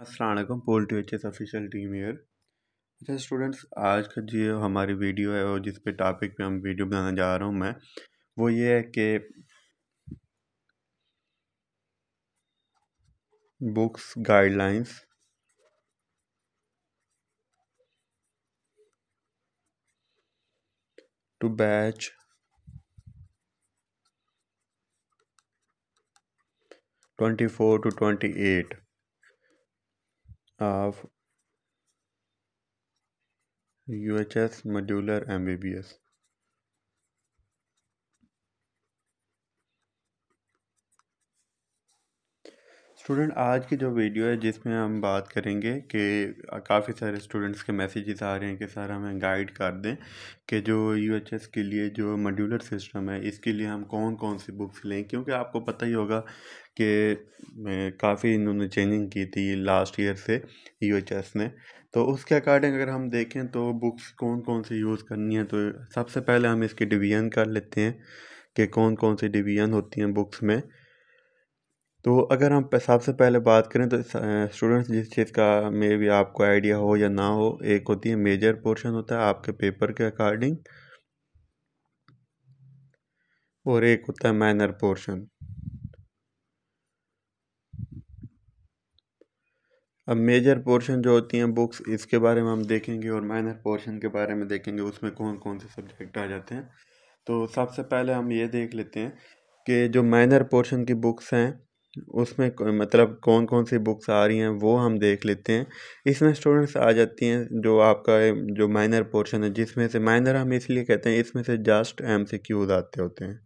अस्सलाम वालेकुम। पोल T H S official team ईयर। अच्छा स्टूडेंट्स, आज का जो हमारी वीडियो है और जिस पे टॉपिक पे हम वीडियो बनाने जा रहा हूँ मैं, वो ये है कि books guidelines to batch 24 to 28 of UHS modular MBBS। Student, आज की जो वीडियो है जिसमें हम बात करेंगे कि काफ़ी सारे स्टूडेंट्स के मैसेजेस आ रहे हैं कि सर हमें गाइड कर दें कि जो UHS के लिए जो मॉड्यूलर सिस्टम है इसके लिए हम कौन कौन सी बुक्स लें, क्योंकि आपको पता ही होगा कि काफ़ी इन्होंने चेंजिंग की थी लास्ट ईयर से UHS ने। तो उसके अकॉर्डिंग अगर हम देखें तो बुक्स कौन कौन सी यूज़ करनी है, तो सबसे पहले हम इसकी डिवीज़न कर लेते हैं कि कौन कौन सी डिवीज़न होती हैं बुक्स में। तो अगर हम सबसे पहले बात करें तो स्टूडेंट्स, जिस चीज़ का मे भी आपको आइडिया हो या ना हो, एक होती है मेजर पोर्शन होता है आपके पेपर के अकॉर्डिंग, और एक होता है माइनर पोर्शन। अब मेजर पोर्शन जो होती हैं बुक्स, इसके बारे में हम देखेंगे और माइनर पोर्शन के बारे में देखेंगे उसमें कौन कौन से सब्जेक्ट आ जाते हैं। तो सबसे पहले हम ये देख लेते हैं कि जो माइनर पोर्शन की बुक्स हैं उसमें मतलब कौन कौन सी बुक्स आ रही हैं वो हम देख लेते हैं। इसमें स्टूडेंट्स आ जाती हैं जो आपका जो माइनर पोर्शन है, जिसमें से माइनर हम इसलिए कहते हैं इसमें से जस्ट MCQs आते होते हैं।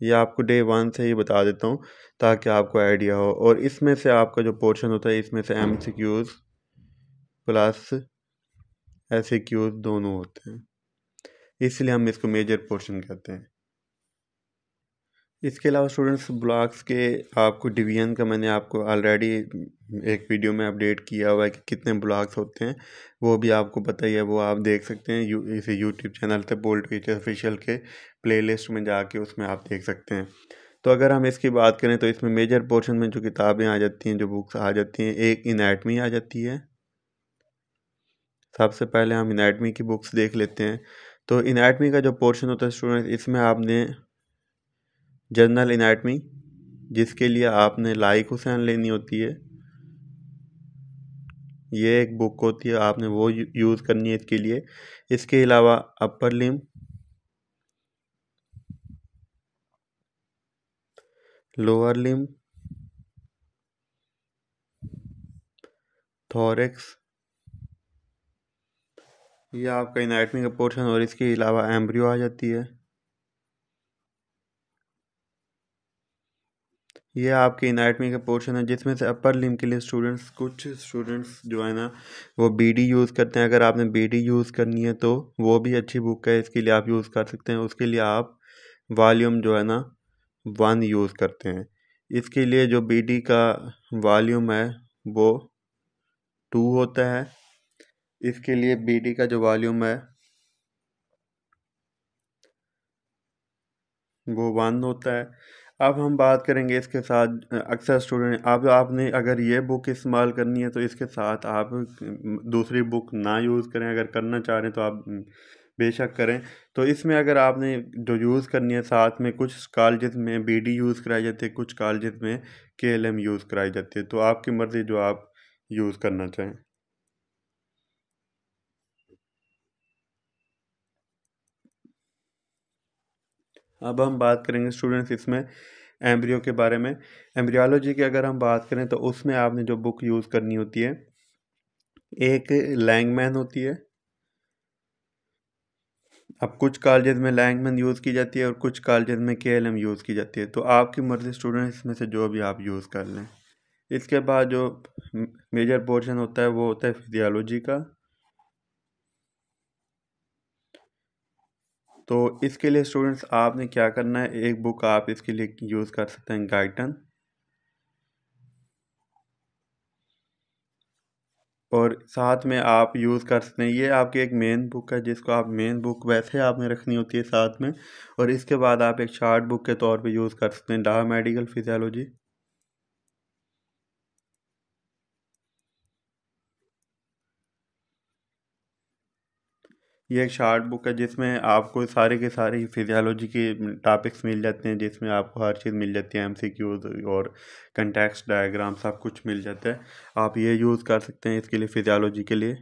ये आपको डे 1 से ही बता देता हूँ ताकि आपको आइडिया हो। और इसमें से आपका जो पोर्शन होता है इसमें से MCQs प्लस SAQs दोनों होते हैं, इसलिए हम इसको मेजर पोर्शन कहते हैं। इसके अलावा स्टूडेंट्स, ब्लॉक्स के आपको डिवीज़न का मैंने आपको ऑलरेडी एक वीडियो में अपडेट किया हुआ है कि कितने ब्लॉक्स होते हैं, वो भी आपको पता ही है, वो आप देख सकते हैं इसे यूट्यूब चैनल पे पोल टीचर ऑफिशियल के प्लेलिस्ट में जाके उसमें आप देख सकते हैं। तो अगर हम इसकी बात करें तो इसमें मेजर पोर्शन में जो किताबें आ जाती हैं, जो बुक्स आ जाती हैं, एक एनाटमी आ जाती है। सबसे पहले हम एनाटमी की बुक्स देख लेते हैं। तो एनाटमी का जो पोर्शन होता है स्टूडेंट, इसमें आपने जनरल एनाटमी, जिसके लिए आपने लाइक हुसैन लेनी होती है, ये एक बुक होती है, आपने वो यूज़ करनी है इसके लिए। इसके अलावा upper limb, lower limb, thorax, ये आपका एनाटमी का पोर्शन। और इसके अलावा एम्ब्रियो आ जाती है, ये आपके एनाटमी का पोर्शन है, जिसमें से अपर लिम्ब के लिए स्टूडेंट्स, कुछ स्टूडेंट्स जो है ना वो BD यूज़ करते हैं। अगर आपने BD यूज़ करनी है तो वो भी अच्छी बुक है, इसके लिए आप यूज़ कर सकते हैं। उसके लिए आप वॉल्यूम जो है ना 1 यूज़ करते हैं। इसके लिए जो BD का वॉल्यूम है वो 2 होता है। इसके लिए BD का जो वॉल्यूम है वो 1 होता है। अब हम बात करेंगे इसके साथ अक्सर स्टूडेंट, अब आपने अगर ये बुक इस्तेमाल करनी है तो इसके साथ आप दूसरी बुक ना यूज़ करें। अगर करना चाह रहे हैं तो आप बेशक करें। तो इसमें अगर आपने जो यूज़ करनी है, साथ में कुछ कॉलेजेस में BD यूज़ कराई जाती है, कुछ कॉलेजेस में KLM यूज़ कराई जाती है, तो आपकी मर्ज़ी जो आप यूज़ करना चाहें। अब हम बात करेंगे स्टूडेंट्स इसमें एम्ब्रियो के बारे में। एम्ब्रियोलॉजी की अगर हम बात करें तो उसमें आपने जो बुक यूज़ करनी होती है, एक लैंगमैन होती है। अब कुछ कॉलेजेस में लैंगमैन यूज़ की जाती है और कुछ कॉलेजेस में KLM यूज़ की जाती है, तो आपकी मर्ज़ी स्टूडेंट, इसमें से जो भी आप यूज़ कर लें। इसके बाद जो मेजर पोर्शन होता है वो होता है फिजियोलॉजी का। तो इसके लिए स्टूडेंट्स आपने क्या करना है, एक बुक आप इसके लिए यूज़ कर सकते हैं, गाइटन। और साथ में आप यूज़ कर सकते हैं, ये आपकी एक मेन बुक है जिसको आप मेन बुक वैसे आपने रखनी होती है साथ में। और इसके बाद आप एक शार्ट बुक के तौर पे यूज़ कर सकते हैं, डा मेडिकल फिजियोलॉजी। ये एक शॉर्ट बुक है जिसमें आपको सारे के सारे फिजियोलॉजी के टॉपिक्स मिल जाते हैं, जिसमें आपको हर चीज़ मिल जाती है, एमसीक्यूज और कंटेक्स्ट डायग्राम सब कुछ मिल जाता है। आप ये यूज़ कर सकते हैं इसके लिए, फिजियोलॉजी के लिए।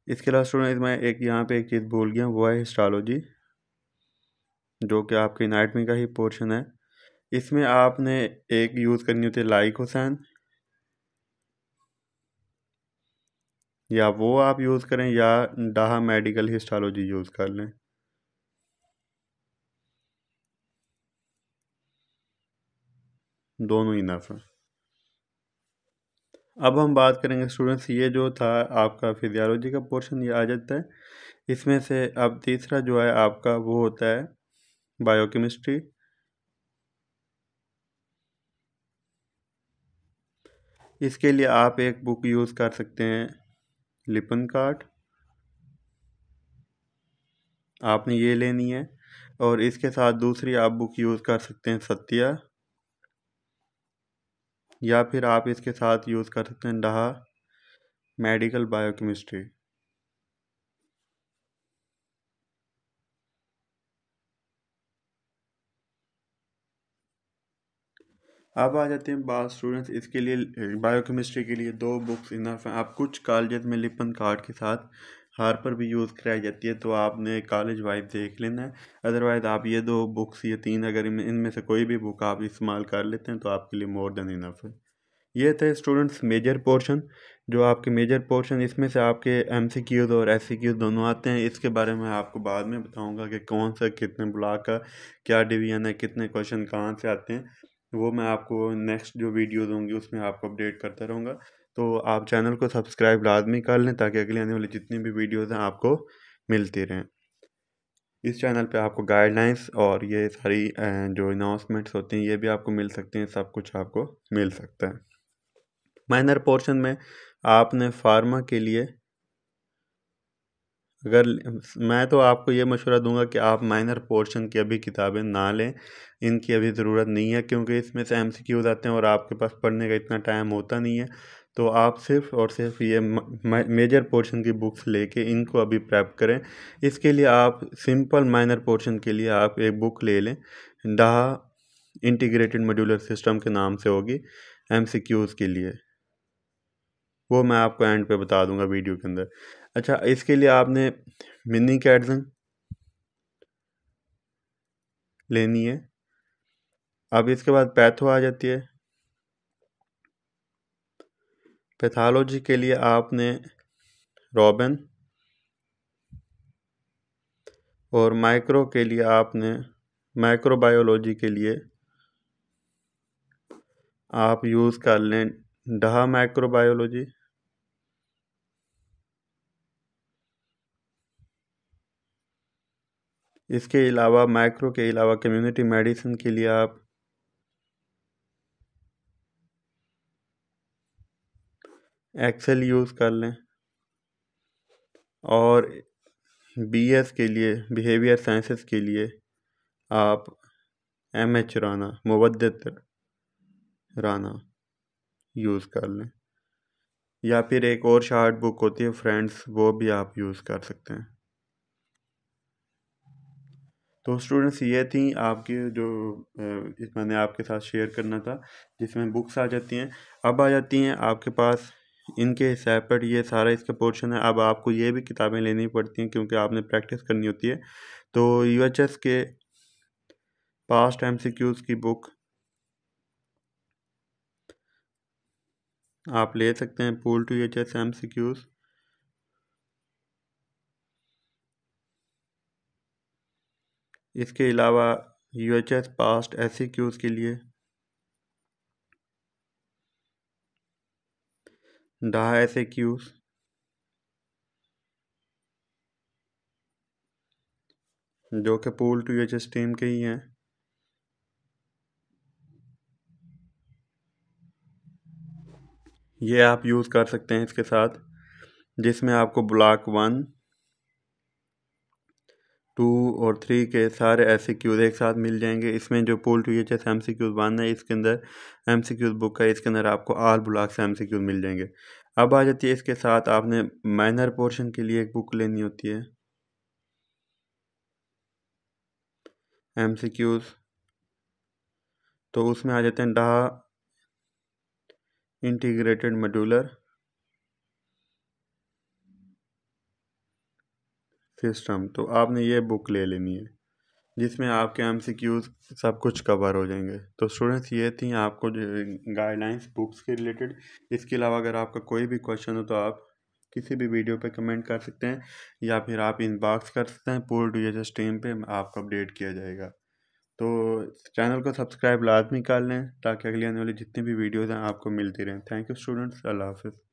इसके अलावा स्टूडेंट मैं एक यहाँ पे एक चीज़ भूल गया, वो है हिस्टोलॉजी, जो कि आपके एनाटॉमी का ही पोर्शन है। इसमें आपने एक यूज़ करनी होती है लाइकोसाइन, या वो आप यूज़ करें या डाहा मेडिकल हिस्टोलॉजी यूज़ कर लें, दोनों ही इनफ है। अब हम बात करेंगे स्टूडेंट्स, ये जो था आपका फिजियोलॉजी का पोर्शन, ये आ जाता है। इसमें से अब तीसरा जो है आपका वो होता है बायोकेमिस्ट्री। इसके लिए आप एक बुक यूज़ कर सकते हैं लिपनकार्ट, आपने ये लेनी है। और इसके साथ दूसरी आप बुक यूज़ कर सकते हैं सत्या, या फिर आप इसके साथ यूज़ कर सकते हैं डाहा मेडिकल बायोकेमिस्ट्री। अब आ जाते हैं बात स्टूडेंट्स, इसके लिए बायोकेमिस्ट्री के लिए दो बुक्स इनफ हैं। आप कुछ कॉलेज में लिपन कार्ड के साथ हार्पर भी यूज़ कराई जाती है, तो आपने कॉलेज वाइज देख लेना है। अदरवाइज़ आप ये दो बुक्स, ये तीन, अगर इनमें से कोई भी बुक आप इस्तेमाल कर लेते हैं तो आपके लिए मोर देन इनफ है। ये थे स्टूडेंट्स मेजर पोर्शन। जो आपके मेजर पोर्शन, इसमें से आपके एमसीक्यूज और एससीक्यूज दोनों आते हैं। इसके बारे में आपको बाद में बताऊंगा कि कौन सा कितने ब्लॉक का क्या डिवीजन है, कितने क्वेश्चन कहाँ से आते हैं, वो मैं आपको नेक्स्ट जो वीडियोज़ होंगी उसमें आपको अपडेट करता रहूँगा। तो आप चैनल को सब्सक्राइब लाजमी कर लें ताकि अगले आने वाली जितनी भी वीडियोज़ हैं आपको मिलती रहें। इस चैनल पे आपको गाइडलाइंस और ये सारी जो अनाउंसमेंट्स होती हैं ये भी आपको मिल सकती हैं, सब कुछ आपको मिल सकता है। माइनर पोर्शन में आपने फार्मा के लिए, अगर मैं तो आपको ये मशवरा दूंगा कि आप माइनर पोर्शन की अभी किताबें ना लें, इनकी अभी ज़रूरत नहीं है, क्योंकि इसमें से एमसीक्यूज आते हैं और आपके पास पढ़ने का इतना टाइम होता नहीं है। तो आप सिर्फ और सिर्फ ये मेजर पोर्शन की बुक्स लेके इनको अभी प्रेप करें। इसके लिए आप सिंपल माइनर पोर्शन के लिए आप एक बुक ले लें, डाहा इंटीग्रेटेड मॉड्यूलर सिस्टम के नाम से होगी एमसीक्यूज़ के लिए, वो मैं आपको एंड पे बता दूंगा वीडियो के अंदर। अच्छा, इसके लिए आपने मिनी कैटसन लेनी है। अब इसके बाद पैथो आ जाती है। पैथोलॉजी के लिए आपने रॉबिन, और माइक्रो के लिए आपने, माइक्रोबायोलॉजी के लिए आप यूज़ कर लें डाहा माइक्रोबायोलॉजी। इसके अलावा माइक्रो के अलावा कम्युनिटी मेडिसिन के लिए आप एक्सेल यूज़ कर लें। और बीएस के लिए, बिहेवियर साइंसेस के लिए आप एमएच राना, मुवद्दित राना यूज़ कर लें। या फिर एक और शार्ट बुक होती है फ्रेंड्स, वो भी आप यूज़ कर सकते हैं। तो स्टूडेंट्स, ये थी आपकी जो मैंने आपके साथ शेयर करना था, जिसमें बुक्स आ जाती हैं। अब आ जाती हैं आपके पास इनके सेपरेट, ये सारा इसका पोर्शन है। अब आपको ये भी किताबें लेनी पड़ती हैं क्योंकि आपने प्रैक्टिस करनी होती है। तो यूएचएस के पास्ट एमसीक्यूज़ की बुक आप ले सकते हैं, पूल टू यूएचएस एमसीक्यूज़। इसके अलावा यूएचएस पास्ट एससीक्यूज़ के लिए डाहा एसएक्यूज़, जो कि पूल टू यूएचएस टीम के ही हैं। ये आप यूज़ कर सकते हैं इसके साथ, जिसमें आपको ब्लॉक 1, 2 और 3 के सारे MCQs एक साथ मिल जाएंगे। इसमें जो पूल टू EHS MCQs 1 है, इसके अंदर MCQs बुक है, इसके अंदर आपको ऑल ब्लॉक्स MCQs मिल जाएंगे। अब आ जाती है इसके साथ आपने माइनर पोर्शन के लिए एक बुक लेनी होती है MCQs, तो उसमें आ जाते हैं डाहा इंटीग्रेटेड मॉड्यूलर सिस्टम। तो आपने ये बुक ले लेनी है जिसमें आपके MCQs सब कुछ कवर हो जाएंगे। तो स्टूडेंट्स ये थी आपको जो गाइडलाइंस बुक्स के रिलेटेड। इसके अलावा अगर आपका कोई भी क्वेश्चन हो तो आप किसी भी वीडियो पे कमेंट कर सकते हैं या फिर आप इनबॉक्स कर सकते हैं, पूल टू EHS टीम पे आपको अपडेट किया जाएगा। तो चैनल को सब्सक्राइब लाजमी कर लें ताकि अगली आने वाली जितनी भी वीडियोज़ हैं आपको मिलती रहें। थैंक यू स्टूडेंट्स, अल्लाह हाफिज़।